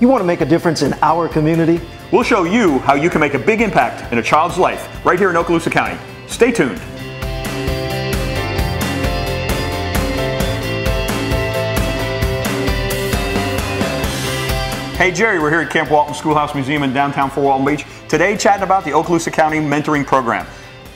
You want to make a difference in our community? We'll show you how you can make a big impact in a child's life right here in Okaloosa County. Stay tuned. Hey Jerry, we're here at Camp Walton Schoolhouse Museum in downtown Fort Walton Beach. Today chatting about the Okaloosa County Mentoring Program.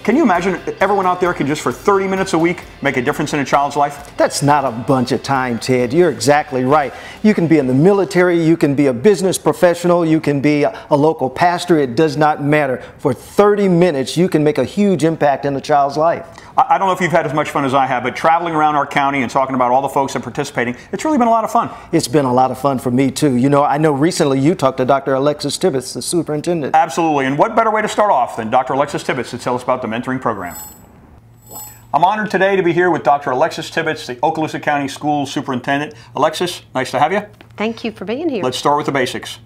Can you imagine everyone out there can just for 30 minutes a week make a difference in a child's life? That's not a bunch of time, Ted. You're exactly right. You can be in the military, you can be a business professional, you can be a local pastor. It does not matter. For 30 minutes, you can make a huge impact in a child's life. I don't know if you've had as much fun as I have, but traveling around our county and talking about all the folks that are participating, it's really been a lot of fun. It's been a lot of fun for me too. You know, I know recently you talked to Dr. Alexis Tibbetts, the superintendent. Absolutely, and what better way to start off than Dr. Alexis Tibbetts to tell us about the mentoring program. I'm honored today to be here with Dr. Alexis Tibbetts, the Okaloosa County School Superintendent. Alexis, nice to have you. Thank you for being here. Let's start with the basics.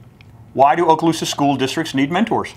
Why do Okaloosa school districts need mentors?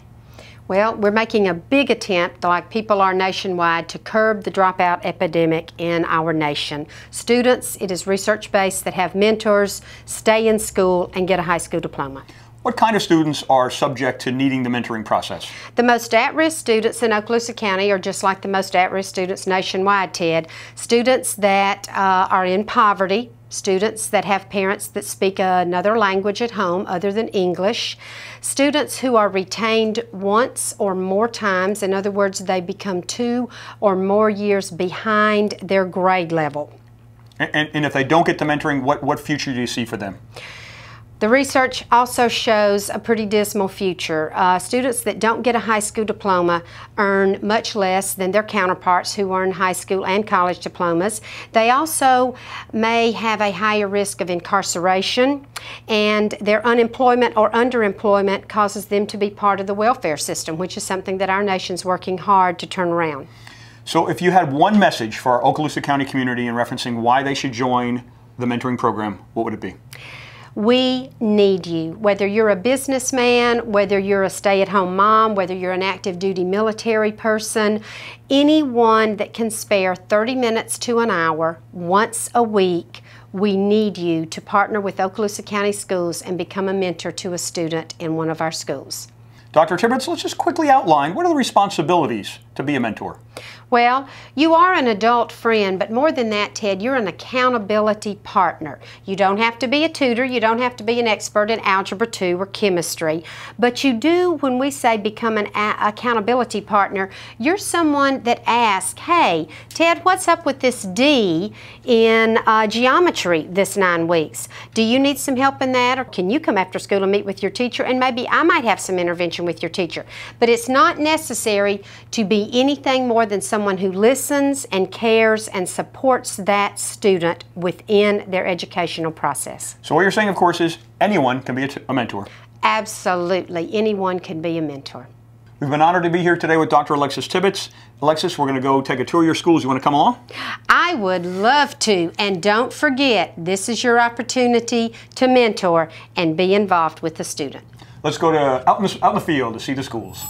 Well, we're making a big attempt, like people are nationwide, to curb the dropout epidemic in our nation. Students, it is research-based, that have mentors, stay in school, and get a high school diploma. What kind of students are subject to needing the mentoring process? The most at-risk students in Okaloosa County are just like the most at-risk students nationwide, Ted. Students that are in poverty, students that have parents that speak another language at home other than English, students who are retained once or more times, in other words, they become 2 or more years behind their grade level. And if they don't get the mentoring, what future do you see for them? The research also shows a pretty dismal future. Students that don't get a high school diploma earn much less than their counterparts who earn high school and college diplomas. They also may have a higher risk of incarceration, and their unemployment or underemployment causes them to be part of the welfare system, which is something that our nation's working hard to turn around. So if you had one message for our Okaloosa County community in referencing why they should join the mentoring program, what would it be? We need you. Whether you're a businessman, whether you're a stay-at-home mom, whether you're an active duty military person, anyone that can spare 30 minutes to an hour once a week, we need you to partner with Okaloosa County Schools and become a mentor to a student in one of our schools. Dr. Tibbetts, let's just quickly outline what are the responsibilities to be a mentor? Well, you are an adult friend, but more than that, Ted, you're an accountability partner. You don't have to be a tutor, you don't have to be an expert in Algebra 2 or chemistry, but you do, when we say become an accountability partner, you're someone that asks, hey, Ted, what's up with this D in geometry this 9 weeks? Do you need some help in that, or can you come after school and meet with your teacher, and maybe I might have some intervention with your teacher. But it's not necessary to be anything more than someone who listens and cares and supports that student within their educational process. So what you're saying, of course, is anyone can be a mentor. Absolutely. Anyone can be a mentor. We've been honored to be here today with Dr. Alexis Tibbetts. Alexis, we're going to go take a tour of your schools. You want to come along? I would love to. And don't forget, this is your opportunity to mentor and be involved with the student. Let's go to out in the field to see the schools.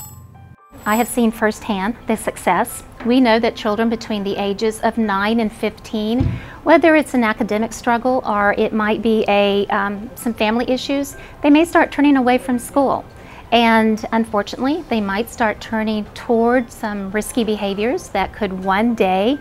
I have seen firsthand the success. We know that children between the ages of 9 and 15, whether it's an academic struggle or it might be some family issues, they may start turning away from school. And unfortunately, they might start turning towards some risky behaviors that could one day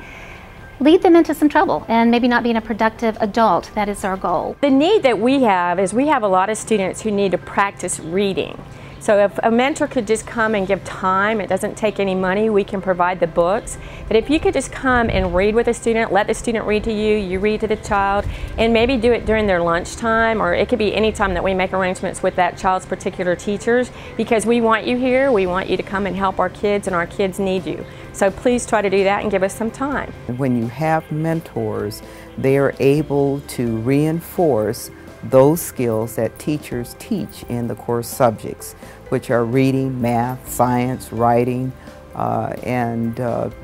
lead them into some trouble and maybe not being a productive adult. That is our goal. The need that we have is we have a lot of students who need to practice reading. So if a mentor could just come and give time, it doesn't take any money, we can provide the books. But if you could just come and read with a student, let the student read to you, you read to the child, and maybe do it during their lunchtime, or it could be any time that we make arrangements with that child's particular teachers, because we want you here, we want you to come and help our kids, and our kids need you. So please try to do that and give us some time. When you have mentors, they are able to reinforce those skills that teachers teach in the core subjects, which are reading, math, science, writing, and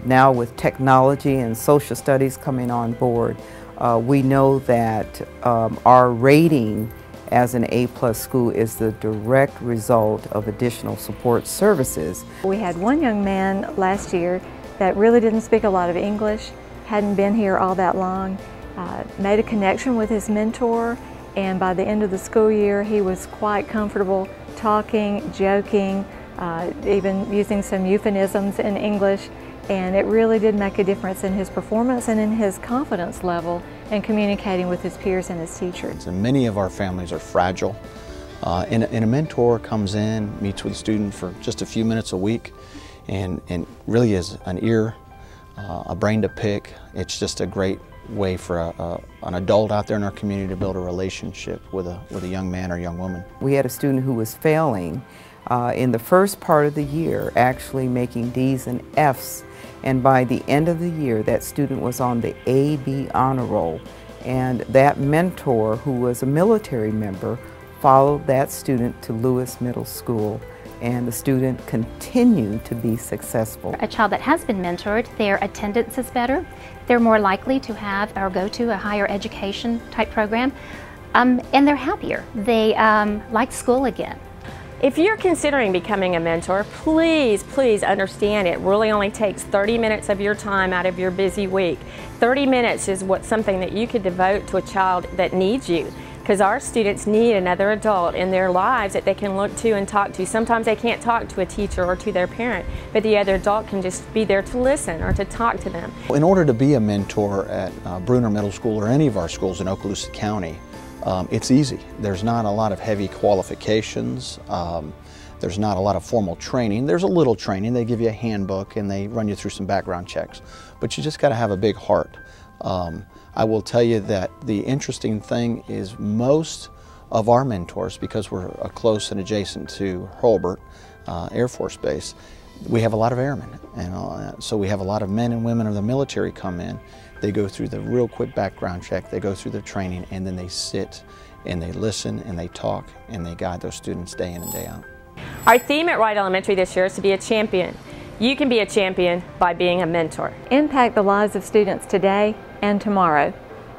now with technology and social studies coming on board, we know that our rating as an A+ school is the direct result of additional support services. We had one young man last year that really didn't speak a lot of English, hadn't been here all that long, made a connection with his mentor, and by the end of the school year he was quite comfortable talking, joking, even using some euphemisms in English, and it really did make a difference in his performance and in his confidence level in communicating with his peers and his teachers. And many of our families are fragile, and a mentor comes in, meets with a student for just a few minutes a week, and really is an ear, a brain to pick. It's just a great way for an adult out there in our community to build a relationship with a young man or young woman. We had a student who was failing in the first part of the year, actually making D's and F's, and by the end of the year that student was on the A-B honor roll, and that mentor, who was a military member, followed that student to Lewis Middle School, and the student continued to be successful. A child that has been mentored, their attendance is better, they're more likely to have or go to a higher education type program, and they're happier. They like school again. If you're considering becoming a mentor, please, please understand it really only takes 30 minutes of your time out of your busy week. 30 minutes is something that you could devote to a child that needs you, because our students need another adult in their lives that they can look to and talk to. Sometimes they can't talk to a teacher or to their parent, but the other adult can just be there to listen or to talk to them. In order to be a mentor at Bruner Middle School or any of our schools in Okaloosa County, it's easy. There's not a lot of heavy qualifications. There's not a lot of formal training. There's a little training. They give you a handbook and they run you through some background checks. But you just got to have a big heart. I will tell you that the interesting thing is most of our mentors, because we're close and adjacent to Hurlburt Air Force Base, we have a lot of airmen. And so we have a lot of men and women of the military come in. They go through the real quick background check, they go through the training, and then they sit and they listen and they talk and they guide those students day in and day out. Our theme at Wright Elementary this year is to be a champion. You can be a champion by being a mentor. Impact the lives of students today and tomorrow.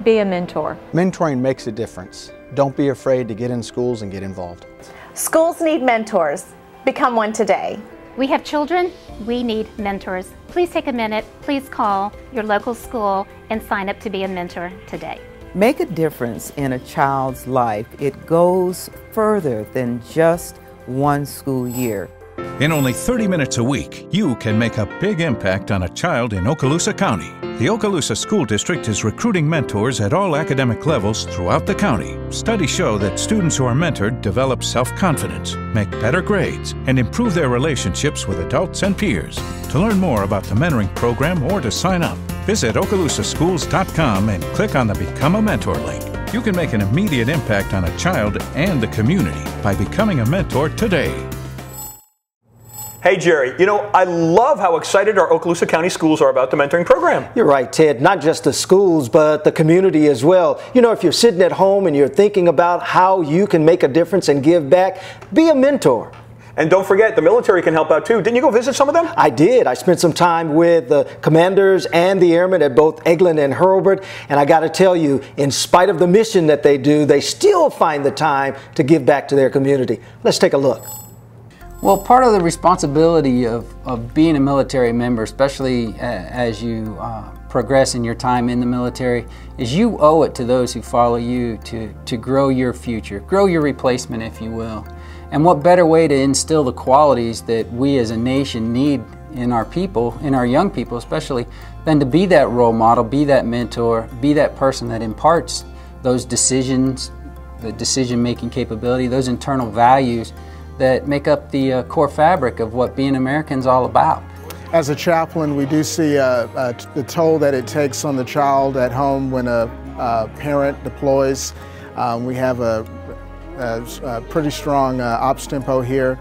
Be a mentor. Mentoring makes a difference. Don't be afraid to get in schools and get involved. Schools need mentors. Become one today. We have children, we need mentors. Please take a minute, please call your local school and sign up to be a mentor today. Make a difference in a child's life. It goes further than just one school year. In only 30 minutes a week, you can make a big impact on a child in Okaloosa County. The Okaloosa School District is recruiting mentors at all academic levels throughout the county. Studies show that students who are mentored develop self-confidence, make better grades, and improve their relationships with adults and peers. To learn more about the mentoring program or to sign up, visit OkaloosaSchools.com and click on the Become a Mentor link. You can make an immediate impact on a child and the community by becoming a mentor today. Hey Jerry, you know, I love how excited our Okaloosa County schools are about the mentoring program. You're right, Ted. Not just the schools, but the community as well. You know, if you're sitting at home and you're thinking about how you can make a difference and give back, be a mentor. And don't forget, the military can help out too. Didn't you go visit some of them? I did. I spent some time with the commanders and the airmen at both Eglin and Hurlburt, and I got to tell you, in spite of the mission that they do, they still find the time to give back to their community. Let's take a look. Well, part of the responsibility of being a military member, especially as you progress in your time in the military, is you owe it to those who follow you to grow your future, grow your replacement, if you will. And what better way to instill the qualities that we as a nation need in our people, in our young people especially, than to be that role model, be that mentor, be that person that imparts those decisions, the decision-making capability, those internal values that make up the core fabric of what being American is all about. As a chaplain, we do see the toll that it takes on the child at home when a parent deploys. We have a pretty strong ops tempo here.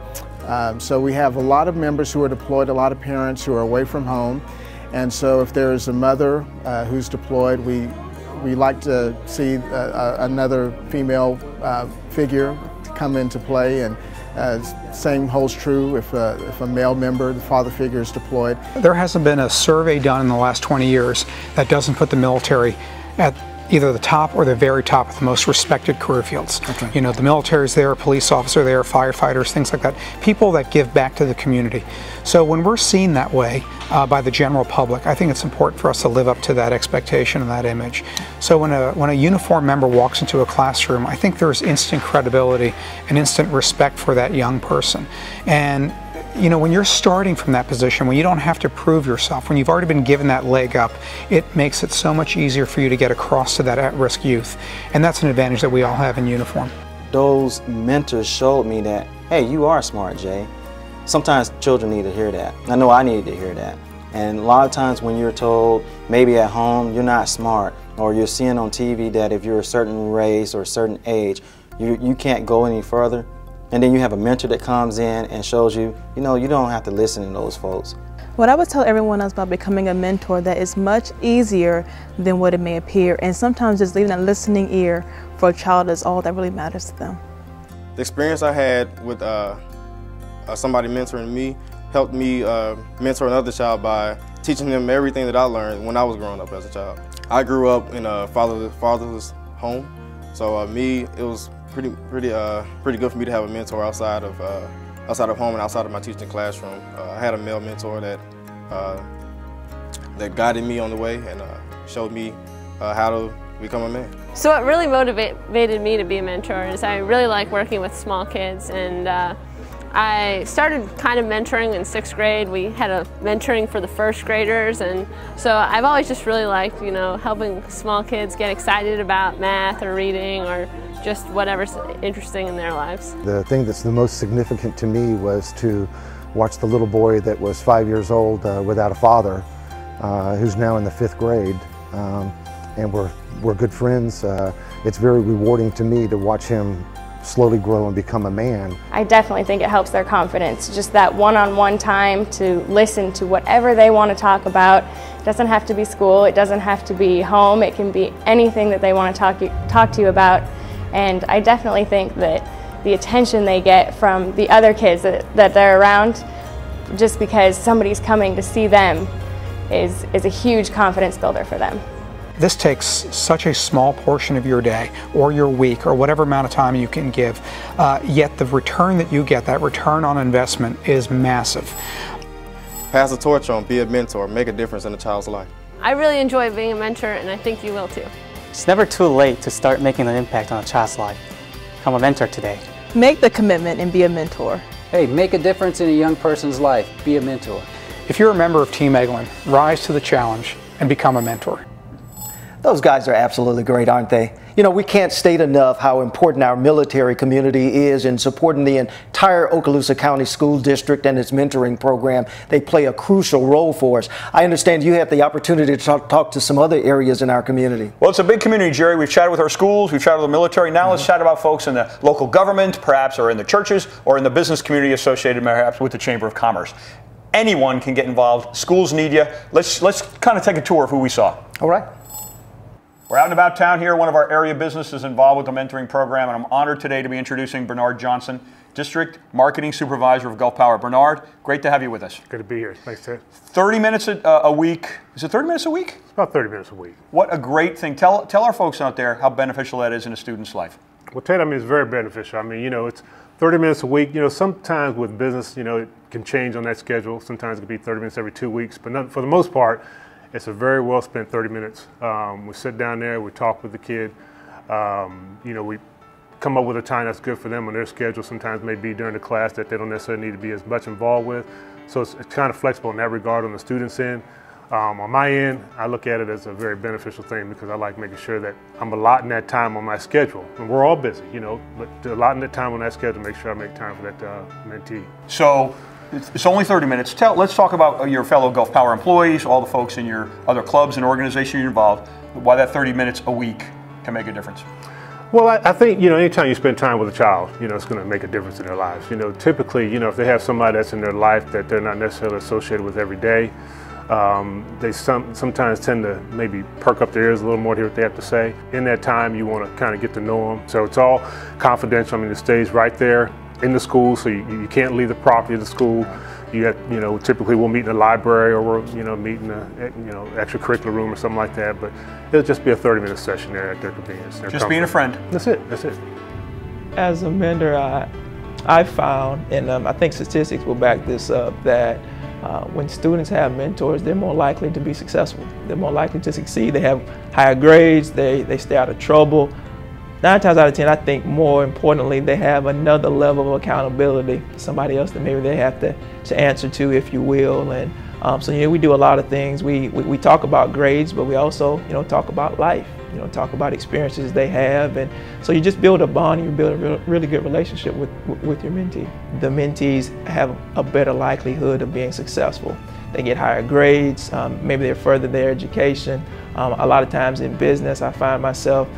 So we have a lot of members who are deployed, a lot of parents who are away from home. And so if there is a mother who's deployed, we like to see another female figure come into play, and same holds true if a male member, the father figure, is deployed. There hasn't been a survey done in the last 20 years that doesn't put the military at either the top or the very top of the most respected career fields. Okay. You know, the military's there, police officer there, firefighters, things like that. People that give back to the community. So when we're seen that way by the general public, I think it's important for us to live up to that expectation and that image. So when a uniformed member walks into a classroom, I think there's instant credibility and instant respect for that young person. And you know, when you're starting from that position, when you don't have to prove yourself, when you've already been given that leg up, it makes it so much easier for you to get across to that at-risk youth. And that's an advantage that we all have in uniform. Those mentors showed me that, hey, you are smart, Jay. Sometimes children need to hear that. I know I needed to hear that. And a lot of times when you're told, maybe at home, you're not smart, or you're seeing on TV that if you're a certain race or a certain age, you can't go any further. And then you have a mentor that comes in and shows you, you know, you don't have to listen to those folks. What I would tell everyone else about becoming a mentor, that it's much easier than what it may appear. And sometimes just leaving a listening ear for a child is all that really matters to them. The experience I had with somebody mentoring me helped me mentor another child by teaching them everything that I learned when I was growing up as a child. I grew up in a fatherless home, so it was pretty good for me to have a mentor outside of home and outside of my teaching classroom. I had a male mentor that guided me on the way and showed me how to become a man. So what really motivated me to be a mentor is I really like working with small kids, and I started kind of mentoring in 6th grade. We had a mentoring for the 1st graders, and so I've always just really liked, you know, helping small kids get excited about math or reading or just whatever's interesting in their lives. The thing that's the most significant to me was to watch the little boy that was 5 years old without a father, who's now in the 5th grade, and we're good friends. It's very rewarding to me to watch him slowly grow and become a man. I definitely think it helps their confidence. Just that one-on-one time to listen to whatever they want to talk about. It doesn't have to be school, it doesn't have to be home, it can be anything that they want to talk to you about. And I definitely think that the attention they get from the other kids that they're around, just because somebody's coming to see them, is a huge confidence builder for them. This takes such a small portion of your day or your week or whatever amount of time you can give, yet the return that you get, that return on investment, is massive. Pass the torch on, be a mentor, make a difference in a child's life. I really enjoy being a mentor, and I think you will too. It's never too late to start making an impact on a child's life. Become a mentor today. Make the commitment and be a mentor. Hey, make a difference in a young person's life. Be a mentor. If you're a member of Team Eglin, rise to the challenge and become a mentor. Those guys are absolutely great, aren't they? You know, we can't state enough how important our military community is in supporting the entire Okaloosa County School District and its mentoring program. They play a crucial role for us. I understand you have the opportunity to talk to some other areas in our community. Well, it's a big community, Jerry. We've chatted with our schools, we've chatted with the military. Now let's chat about folks in the local government, perhaps, or in the churches, or in the business community associated perhaps with the Chamber of Commerce. Anyone can get involved. Schools need you. Let's kind of take a tour of who we saw. All right. We're out and about town here. One of our area businesses involved with the mentoring program, and I'm honored today to be introducing Bernard Johnson, District Marketing Supervisor of Gulf Power. Bernard, great to have you with us. Good to be here. Thanks, Ted. 30 minutes a week. Is it 30 minutes a week? It's about 30 minutes a week. What a great thing. Tell our folks out there how beneficial that is in a student's life. Well, Ted, I mean, it's very beneficial. I mean, you know, it's 30 minutes a week. You know, sometimes with business, you know, it can change on that schedule. Sometimes it can be 30 minutes every 2 weeks, but for the most part, it's a very well spent 30 minutes. We sit down there, we talk with the kid. You know, we come up with a time that's good for them on their schedule. Sometimes may be during the class that they don't necessarily need to be as much involved with. So it's kind of flexible in that regard on the student's end. On my end, I look at it as a very beneficial thing because I like making sure that I'm allotting that time on my schedule. And we're all busy, you know, but allotting that time on that schedule, make sure I make time for that mentee. So it's only 30 minutes. Let's talk about your fellow Gulf Power employees, all the folks in your other clubs and organizations you're involved, why that 30 minutes a week can make a difference. Well, I think, you know, anytime you spend time with a child, you know, it's going to make a difference in their lives. You know, typically, you know, if they have somebody that's in their life that they're not necessarily associated with every day, they sometimes tend to maybe perk up their ears a little more to hear what they have to say. In that time, you want to kind of get to know them. So it's all confidential. I mean, it stays right there in the school, so you can't leave the property of the school. Typically we'll meet in the library, or we'll, meet in the, extracurricular room or something like that. But it'll just be a 30-minute session there at their convenience. Just being a friend. That's it. That's it. As a mentor, I found, and I think statistics will back this up, that when students have mentors, they're more likely to be successful. They're more likely to succeed. They have higher grades. They stay out of trouble. 9 times out of 10, I think more importantly, they have another level of accountability, somebody else that maybe they have to answer to, if you will. And so we do a lot of things. We talk about grades, but we also talk about life. Talk about experiences they have, and so you just build a bond. You build a really good relationship with your mentee. The mentees have a better likelihood of being successful. They get higher grades. Maybe they further their education. A lot of times in business, I find myself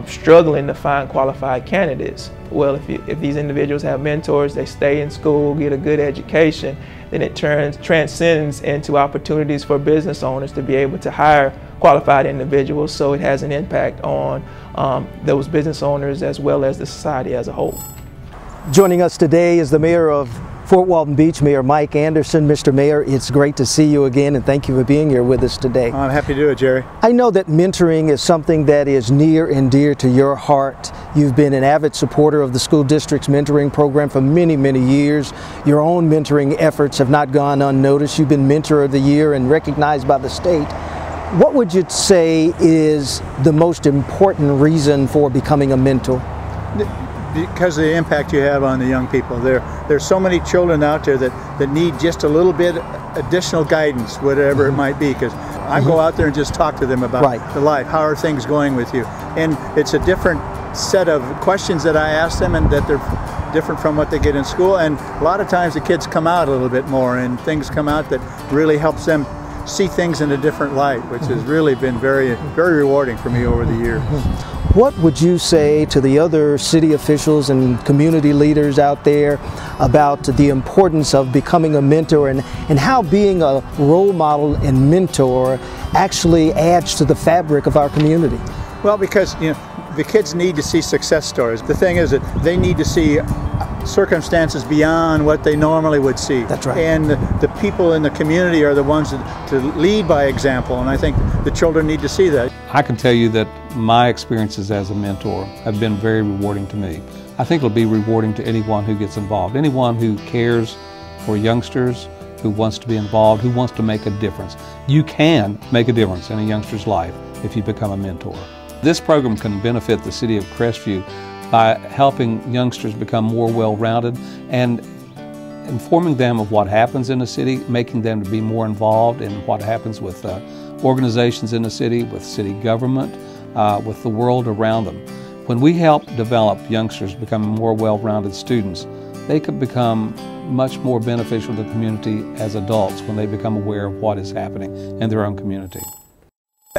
struggling to find qualified candidates. Well, if these individuals have mentors, they stay in school, get a good education, then it transcends into opportunities for business owners to be able to hire qualified individuals, so it has an impact on those business owners as well as the society as a whole. Joining us today is the Mayor of Fort Walton Beach, Mayor Mike Anderson. Mr. Mayor, it's great to see you again, and thank you for being here with us today. I'm happy to do it, Jerry. I know that mentoring is something that is near and dear to your heart. You've been an avid supporter of the school district's mentoring program for many, many years. Your own mentoring efforts have not gone unnoticed. You've been Mentor of the Year and recognized by the state. What would you say is the most important reason for becoming a mentor? Because of the impact you have on the young people. There's so many children out there that need just a little bit additional guidance, whatever it might be, because I go out there and just talk to them about the life. How are things going with you? And it's a different set of questions that I ask them, and that they're different from what they get in school. And a lot of times the kids come out a little bit more, and things come out that really helps them see things in a different light, which has really been very, very rewarding for me over the years. What would you say to the other city officials and community leaders out there about the importance of becoming a mentor, and how being a role model and mentor actually adds to the fabric of our community? Well, because the kids need to see success stories. The thing is that they need to see circumstances beyond what they normally would see. That's right. And the people in the community are the ones to lead by example, and I think the children need to see that. I can tell you that my experiences as a mentor have been very rewarding to me. I think it'll be rewarding to anyone who gets involved, anyone who cares for youngsters, who wants to be involved, who wants to make a difference. You can make a difference in a youngster's life if you become a mentor. This program can benefit the city of Crestview by helping youngsters become more well-rounded and informing them of what happens in the city, making them to be more involved in what happens with organizations in the city, with city government, with the world around them. When we help develop youngsters becoming more well-rounded students, they could become much more beneficial to the community as adults when they become aware of what is happening in their own community.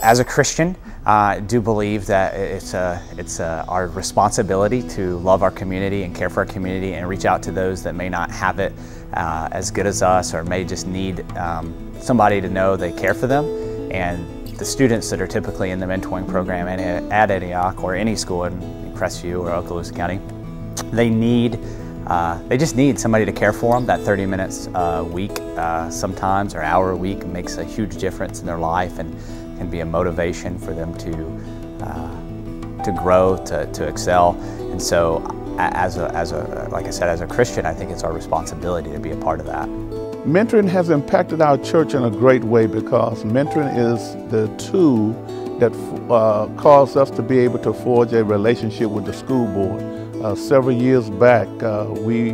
As a Christian, I do believe that it's our responsibility to love our community and care for our community and reach out to those that may not have it as good as us, or may just need somebody to know they care for them. And the students that are typically in the mentoring program at Antioch or any school in Crestview or Okaloosa County, they just need somebody to care for them. That 30 minutes a week sometimes, or hour a week, makes a huge difference in their life and can be a motivation for them to grow, to excel. And so like I said, as a Christian, I think it's our responsibility to be a part of that. Mentoring has impacted our church in a great way, because mentoring is the tool that caused us to be able to forge a relationship with the school board. Several years back, we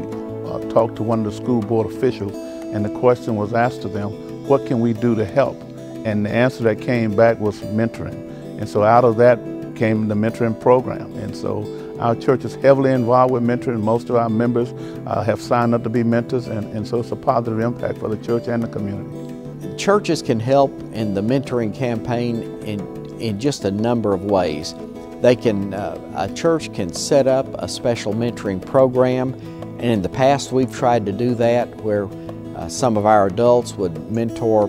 talked to one of the school board officials, and the question was asked to them, what can we do to help? And the answer that came back was mentoring. And so out of that came the mentoring program. And so our church is heavily involved with mentoring. Most of our members have signed up to be mentors, and so it's a positive impact for the church and the community. Churches can help in the mentoring campaign in just a number of ways. They can, a church can set up a special mentoring program, and in the past we've tried to do that, where some of our adults would mentor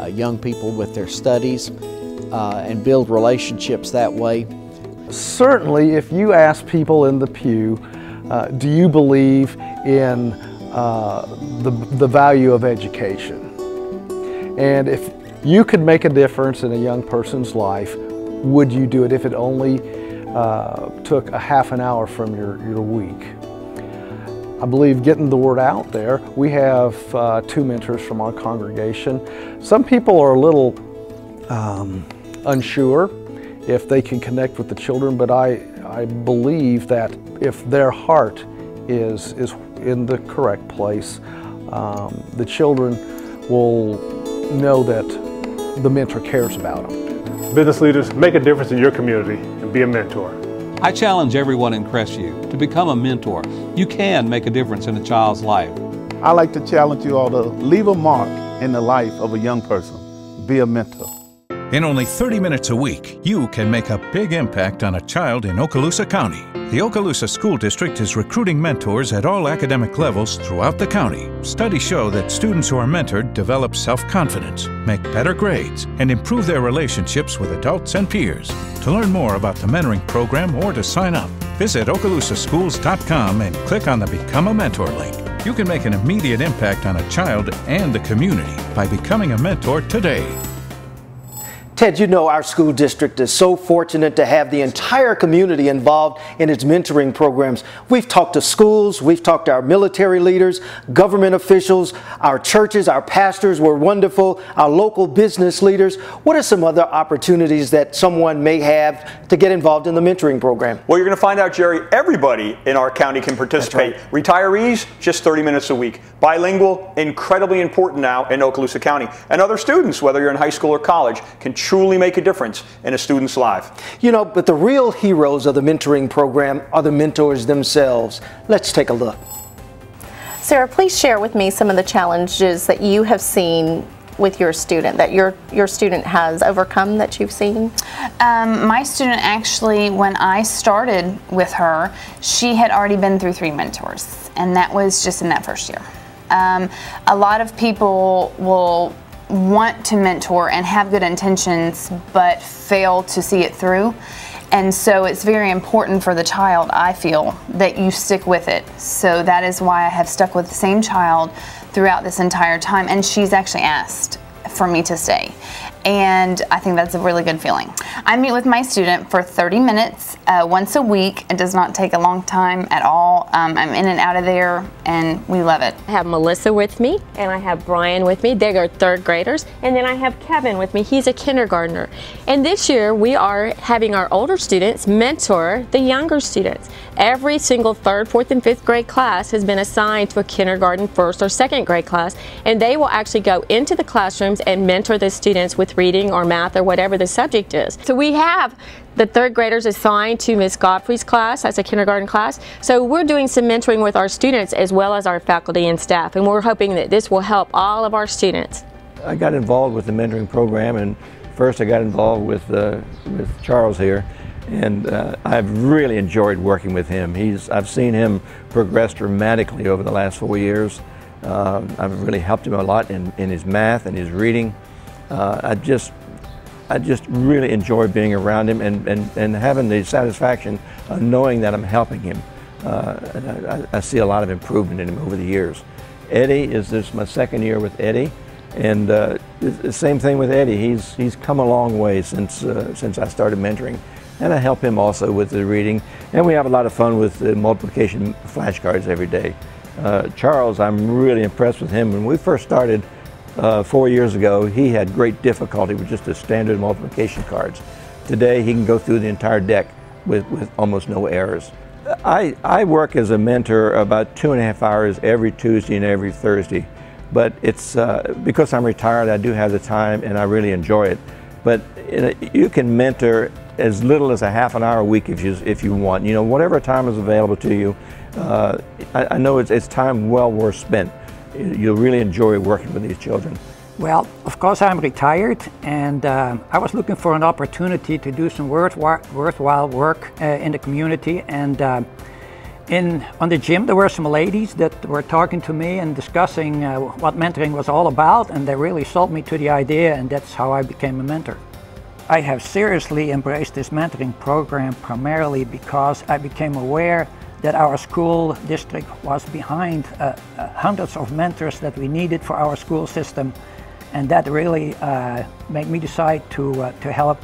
young people with their studies and build relationships that way. Certainly, if you ask people in the pew, do you believe in the value of education. And if you could make a difference in a young person's life, would you do it if it only took a half an hour from your week? I believe getting the word out there. We have 2 mentors from our congregation. Some people are a little unsure if they can connect with the children, but I believe that if their heart is in the correct place, the children will know that the mentor cares about them. Business leaders, make a difference in your community and be a mentor. I challenge everyone in Crestview to become a mentor. You can make a difference in a child's life. I like to challenge you all to leave a mark in the life of a young person. Be a mentor. In only 30 minutes a week, you can make a big impact on a child in Okaloosa County. The Okaloosa School District is recruiting mentors at all academic levels throughout the county. Studies show that students who are mentored develop self-confidence, make better grades, and improve their relationships with adults and peers. To learn more about the mentoring program or to sign up, visit OkaloosaSchools.com and click on the Become a Mentor link. You can make an immediate impact on a child and the community by becoming a mentor today. Ted, you know our school district is so fortunate to have the entire community involved in its mentoring programs. We've talked to schools, we've talked to our military leaders, government officials, our churches, our pastors were wonderful, our local business leaders. What are some other opportunities that someone may have to get involved in the mentoring program? Well, you're going to find out, Jerry, everybody in our county can participate. That's right. Retirees, just 30 minutes a week. Bilingual, incredibly important now in Okaloosa County. And other students, whether you're in high school or college, can truly make a difference in a student's life. You know, but the real heroes of the mentoring program are the mentors themselves. Let's take a look. Sarah, please share with me some of the challenges that you have seen with your student, that your student has overcome that you've seen? My student actually, when I started with her, she had already been through 3 mentors, and that was just in that first year. A lot of people will want to mentor and have good intentions but fail to see it through, and so it's very important for the child, I feel, that you stick with it. So that is why I have stuck with the same child throughout this entire time, and she's actually asked for me to stay, and I think that's a really good feeling. I meet with my student for 30 minutes once a week. It does not take a long time at all. I'm in and out of there, and we love it. I have Melissa with me, and I have Brian with me. They are 3rd graders, and then I have Kevin with me. He's a kindergartner. And this year we are having our older students mentor the younger students. Every single 3rd, 4th, and 5th grade class has been assigned to a kindergarten 1st or 2nd grade class, and they will actually go into the classrooms and mentor the students with reading or math or whatever the subject is. So we have the 3rd graders assigned to Ms. Godfrey's class as a kindergarten class. So we're doing some mentoring with our students as well as our faculty and staff, and we're hoping that this will help all of our students. I got involved with the mentoring program, and first I got involved with Charles here, and I've really enjoyed working with him. I've seen him progress dramatically over the last 4 years. I've really helped him a lot in his math and his reading. I just really enjoy being around him and having the satisfaction of knowing that I'm helping him. I see a lot of improvement in him over the years. Eddie, this is my 2nd year with Eddie, and the same thing with Eddie. He's come a long way since I started mentoring, and I help him also with the reading, and we have a lot of fun with the multiplication flashcards every day. Charles, I'm really impressed with him. When we first started 4 years ago, he had great difficulty with just the standard multiplication cards. Today, he can go through the entire deck with almost no errors. I work as a mentor about 2.5 hours every Tuesday and every Thursday, but it's because I'm retired, I do have the time and I really enjoy it. But you can mentor as little as a half an hour a week if you want. You know, whatever time is available to you. I know it's time well worth spent. You'll really enjoy working with these children. Well, of course I'm retired, and I was looking for an opportunity to do some worthwhile work in the community. And on the gym there were some ladies that were talking to me and discussing what mentoring was all about, and they really sold me to the idea, and that's how I became a mentor. I have seriously embraced this mentoring program primarily because I became aware that our school district was behind hundreds of mentors that we needed for our school system, and that really made me decide to help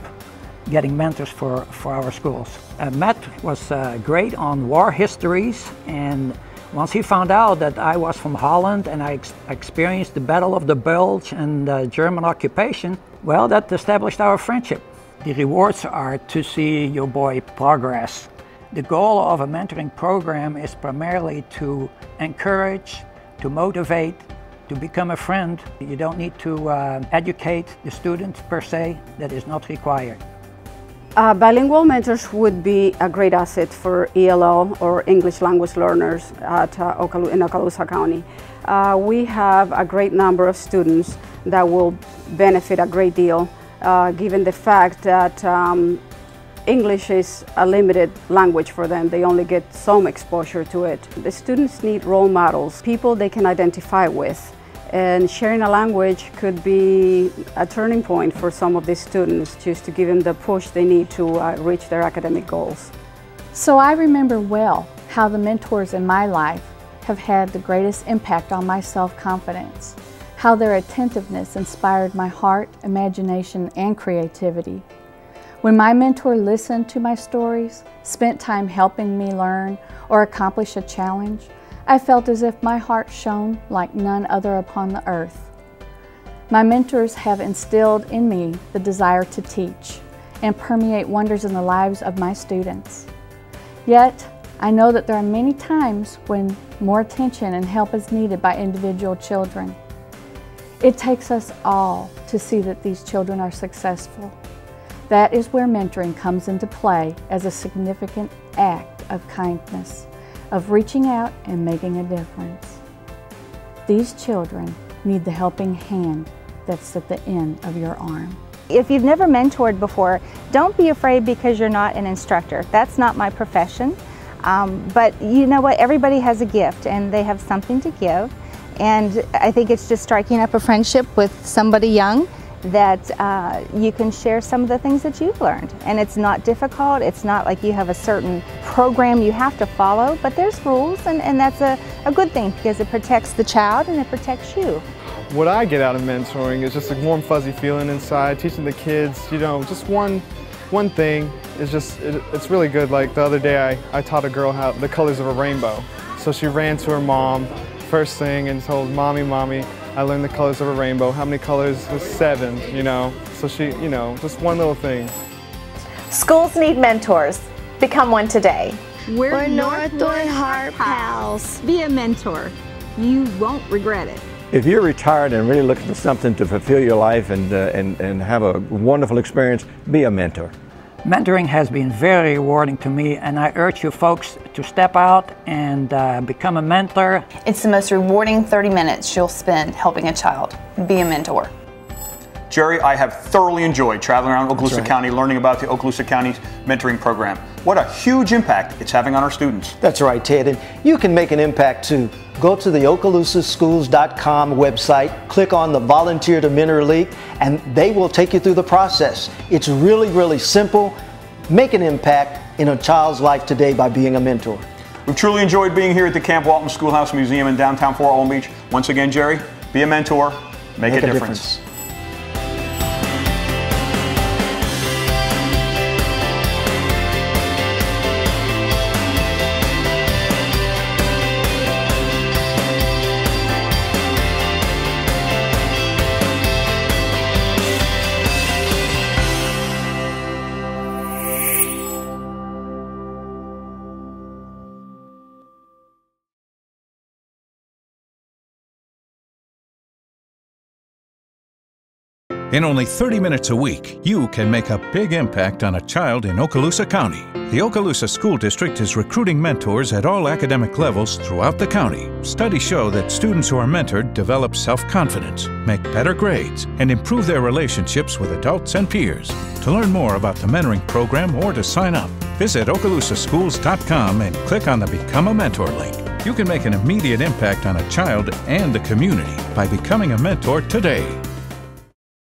getting mentors for our schools. Matt was great on war histories, and once he found out that I was from Holland and I experienced the Battle of the Bulge and German occupation, well, that established our friendship. The rewards are to see your boy progress. The goal of a mentoring program is primarily to encourage, to motivate, to become a friend. You don't need to educate the student per se. That is not required. Bilingual mentors would be a great asset for ELL or English language learners at in Okaloosa County. We have a great number of students that will benefit a great deal given the fact that English is a limited language for them. They only get some exposure to it. The students need role models, people they can identify with. And sharing a language could be a turning point for some of these students, just to give them the push they need to reach their academic goals. So I remember well how the mentors in my life have had the greatest impact on my self-confidence, how their attentiveness inspired my heart, imagination, and creativity. When my mentor listened to my stories, spent time helping me learn or accomplish a challenge, I felt as if my heart shone like none other upon the earth. My mentors have instilled in me the desire to teach and permeate wonders in the lives of my students. Yet, I know that there are many times when more attention and help is needed by individual children. It takes us all to see that these children are successful. That is where mentoring comes into play as a significant act of kindness, of reaching out and making a difference. These children need the helping hand that's at the end of your arm. If you've never mentored before, don't be afraid because you're not an instructor. That's not my profession. But you know what? Everybody has a gift and they have something to give. And I think it's just striking up a friendship with somebody young that you can share some of the things that you've learned. And it's not difficult. It's not like you have a certain program you have to follow, but there's rules, and that's a good thing because it protects the child and it protects you. What I get out of mentoring is just a warm, fuzzy feeling inside, teaching the kids, you know, just one thing is just, it's really good. Like the other day I taught a girl how the colors of a rainbow. So she ran to her mom first thing and told, Mommy, I learned the colors of a rainbow. How many colors? Was 7, you know. So she, you know, just one little thing. Schools need mentors. Become one today. We're Northwood Heart Pals. Be a mentor. You won't regret it. If you're retired and really looking for something to fulfill your life and have a wonderful experience, be a mentor. Mentoring has been very rewarding to me, and I urge you folks to step out and become a mentor. It's the most rewarding 30 minutes you'll spend helping a child. Be a mentor. Jerry, I have thoroughly enjoyed traveling around Okaloosa County, learning about the Okaloosa County's mentoring program. What a huge impact it's having on our students. That's right, Ted, and you can make an impact too. Go to the OkaloosaSchools.com website, click on the Volunteer to Mentor link, and they will take you through the process. It's really, really simple. Make an impact in a child's life today by being a mentor. We've truly enjoyed being here at the Camp Walton Schoolhouse Museum in downtown Fort Walton Beach. Once again, Jerry, be a mentor, make a difference. In only 30 minutes a week, you can make a big impact on a child in Okaloosa County. The Okaloosa School District is recruiting mentors at all academic levels throughout the county. Studies show that students who are mentored develop self-confidence, make better grades, and improve their relationships with adults and peers. To learn more about the mentoring program or to sign up, visit OkaloosaSchools.com and click on the Become a Mentor link. You can make an immediate impact on a child and the community by becoming a mentor today.